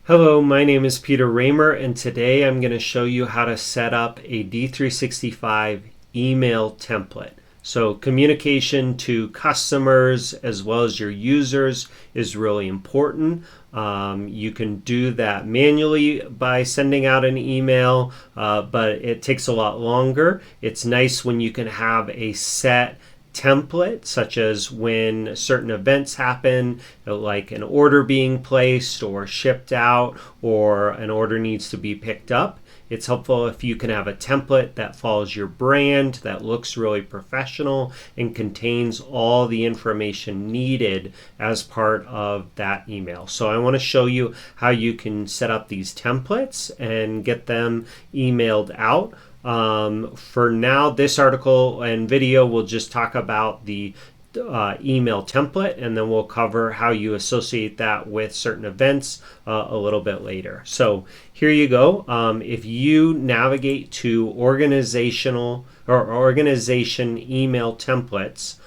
Hello, my name is Peter Raymer, and today I'm going to show you how to set up a D365 email template. So communication to customers as well as your users is really important. You can do that manually by sending out an email, but it takes a lot longer. It's nice when you can have a set template, such as when certain events happen, like an order being placed or shipped out, or an order needs to be picked up. It's helpful if you can have a template that follows your brand, that looks really professional, and contains all the information needed as part of that email. So I want to show you how you can set up these templates and get them emailed out. For now, this article and video will just talk about the email template, and then we'll cover how you associate that with certain events a little bit later. So here you go. If you navigate to organization email templates,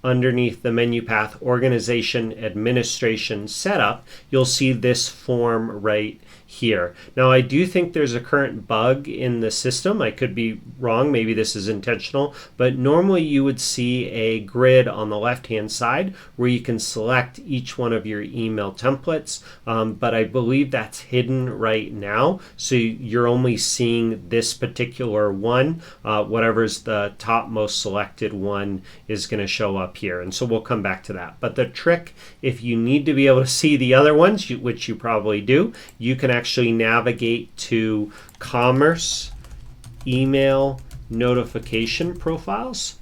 underneath the menu path Organization Administration Setup, you'll see this form right here. Now, I do think there's a current bug in the system. I could be wrong. Maybe this is intentional, but normally you would see a grid on the left-hand side where you can select each one of your email templates, but I believe that's hidden right now. So you're only seeing this particular one. Whatever's the topmost selected one is going to show up here, and so we'll come back to that. But the trick, if you need to be able to see the other ones, which you probably do, you can actually navigate to Commerce Email Notification Profiles,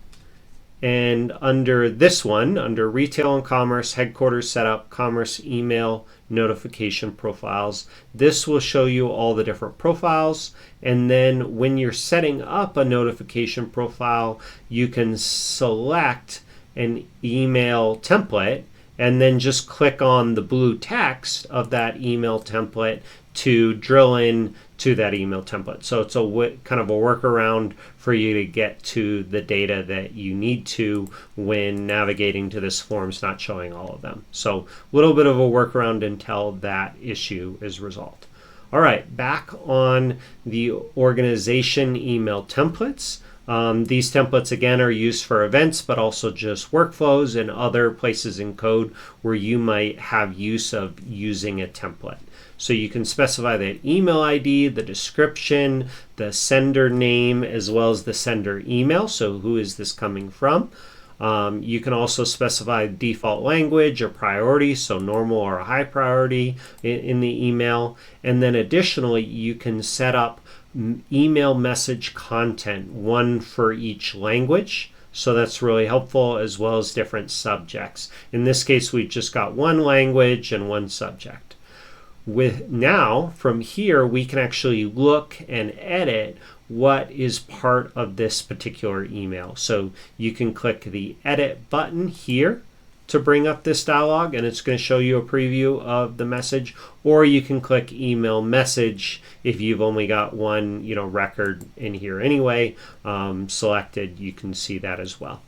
and under this one, under Retail and Commerce Headquarters Setup, Commerce Email Notification Profiles, this will show you all the different profiles. And then when you're setting up a notification profile, you can select an email template and then just click on the blue text of that email template to drill in to that email template. So it's kind of a workaround for you to get to the data that you need to when navigating to this form. It's not showing all of them. So a little bit of a workaround until that issue is resolved. All right, back on the organization email templates. These templates, again, are used for events, but also just workflows and other places in code where you might have use of using a template. So you can specify the email ID, the description, the sender name, as well as the sender email. So who is this coming from? You can also specify default language or priority, so normal or high priority in the email. And then additionally, you can set up email message content, one for each language. So that's really helpful, as well as different subjects. In this case, we've just got one language and one subject. Now, from here, we can actually look and edit what is part of this particular email. So you can click the edit button here to bring up this dialog, and it's going to show you a preview of the message, or you can click email message if you've only got one record in here anyway selected. You can see that as well.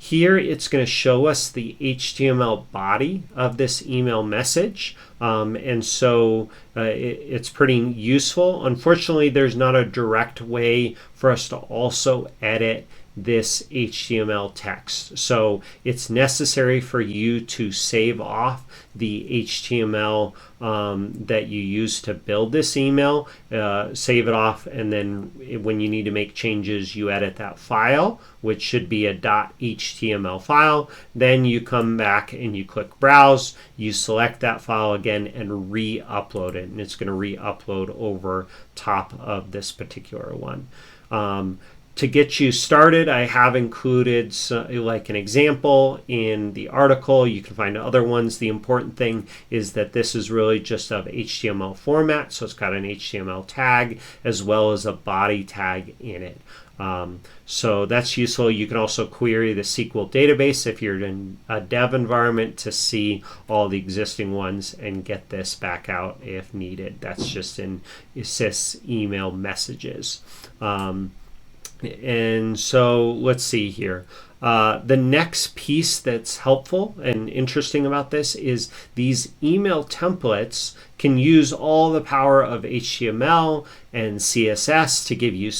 Here it's going to show us the HTML body of this email message, and so it's pretty useful. Unfortunately, there's not a direct way for us to also edit this HTML text. So it's necessary for you to save off the HTML that you use to build this email, save it off, and then when you need to make changes, you edit that file, which should be a .html file. Then you come back and you click Browse, you select that file again and re-upload it, and it's going to re-upload over top of this particular one. To get you started, I have included like an example in the article. You can find other ones. The important thing is that this is really just of HTML format, so it's got an HTML tag as well as a body tag in it. So that's useful. You can also query the SQL database if you're in a dev environment to see all the existing ones and get this back out if needed. That's just in sys email messages. And so let's see here. The next piece that's helpful and interesting about this is these email templates can use all the power of HTML and CSS to give you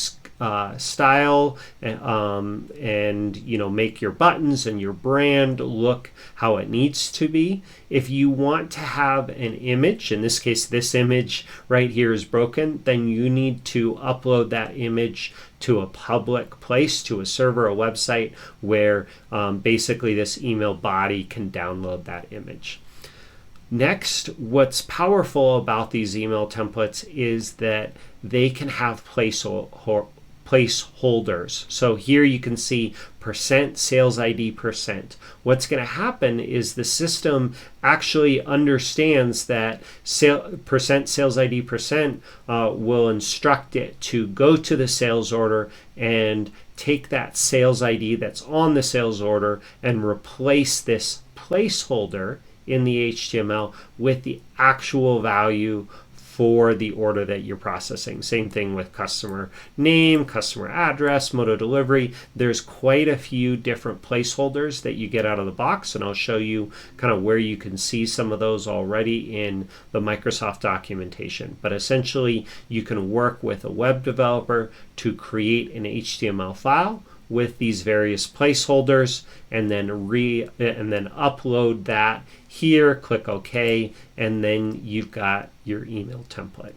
style and make your buttons and your brand look how it needs to be. If you want to have an image, in this case this image right here is broken, then you need to upload that image to a public place, to a server, a website where basically this email body can download that image. Next, what's powerful about these email templates is that they can have placeholders. So here you can see % sales ID %. What's going to happen is the system actually understands that % sales ID % will instruct it to go to the sales order and take that sales ID that's on the sales order and replace this placeholder in the HTML with the actual value for the order that you're processing. Same thing with customer name, customer address, mode of delivery. There's quite a few different placeholders that you get out of the box, and I'll show you kind of where you can see some of those already in the Microsoft documentation. But essentially, you can work with a web developer to create an HTML file with these various placeholders and then upload that here, click OK, and then you've got your email template.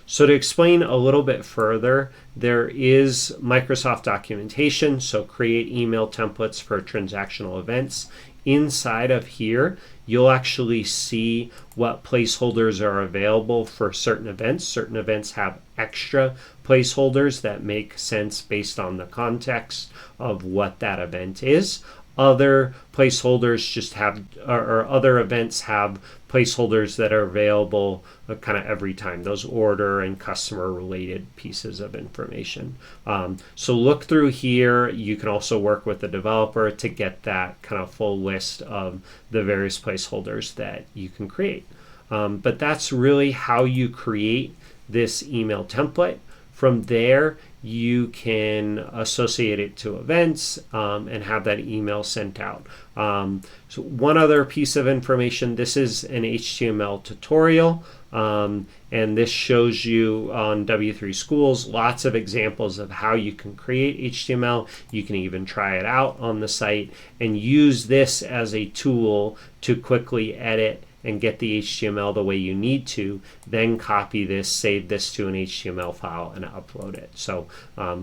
So to explain a little bit further, there is Microsoft documentation, so create email templates for transactional events. Inside of here, you'll actually see what placeholders are available for certain events. Certain events have extra placeholders that make sense based on the context of what that event is. Other placeholders just have, or other events have placeholders that are available kind of every time, those order and customer related pieces of information. So look through here. You can also work with the developer to get that kind of full list of the various placeholders that you can create. But that's really how you create this email template. From there, you can associate it to events and have that email sent out. So one other piece of information, this is an HTML tutorial, and this shows you on W3 Schools lots of examples of how you can create HTML. You can even try it out on the site and use this as a tool to quickly edit and get the HTML the way you need to, then copy this, save this to an HTML file, and upload it. So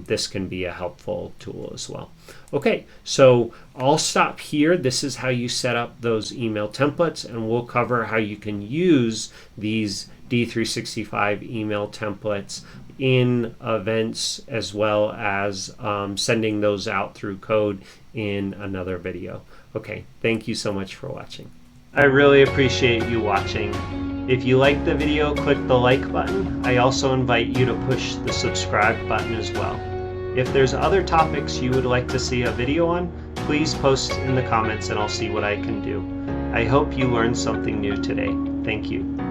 this can be a helpful tool as well. Okay, so I'll stop here. This is how you set up those email templates, and we'll cover how you can use these D365 email templates in events as well as sending those out through code in another video. Okay, thank you so much for watching. I really appreciate you watching. If you liked the video, click the like button. I also invite you to push the subscribe button as well. If there's other topics you would like to see a video on, please post in the comments and I'll see what I can do. I hope you learned something new today. Thank you.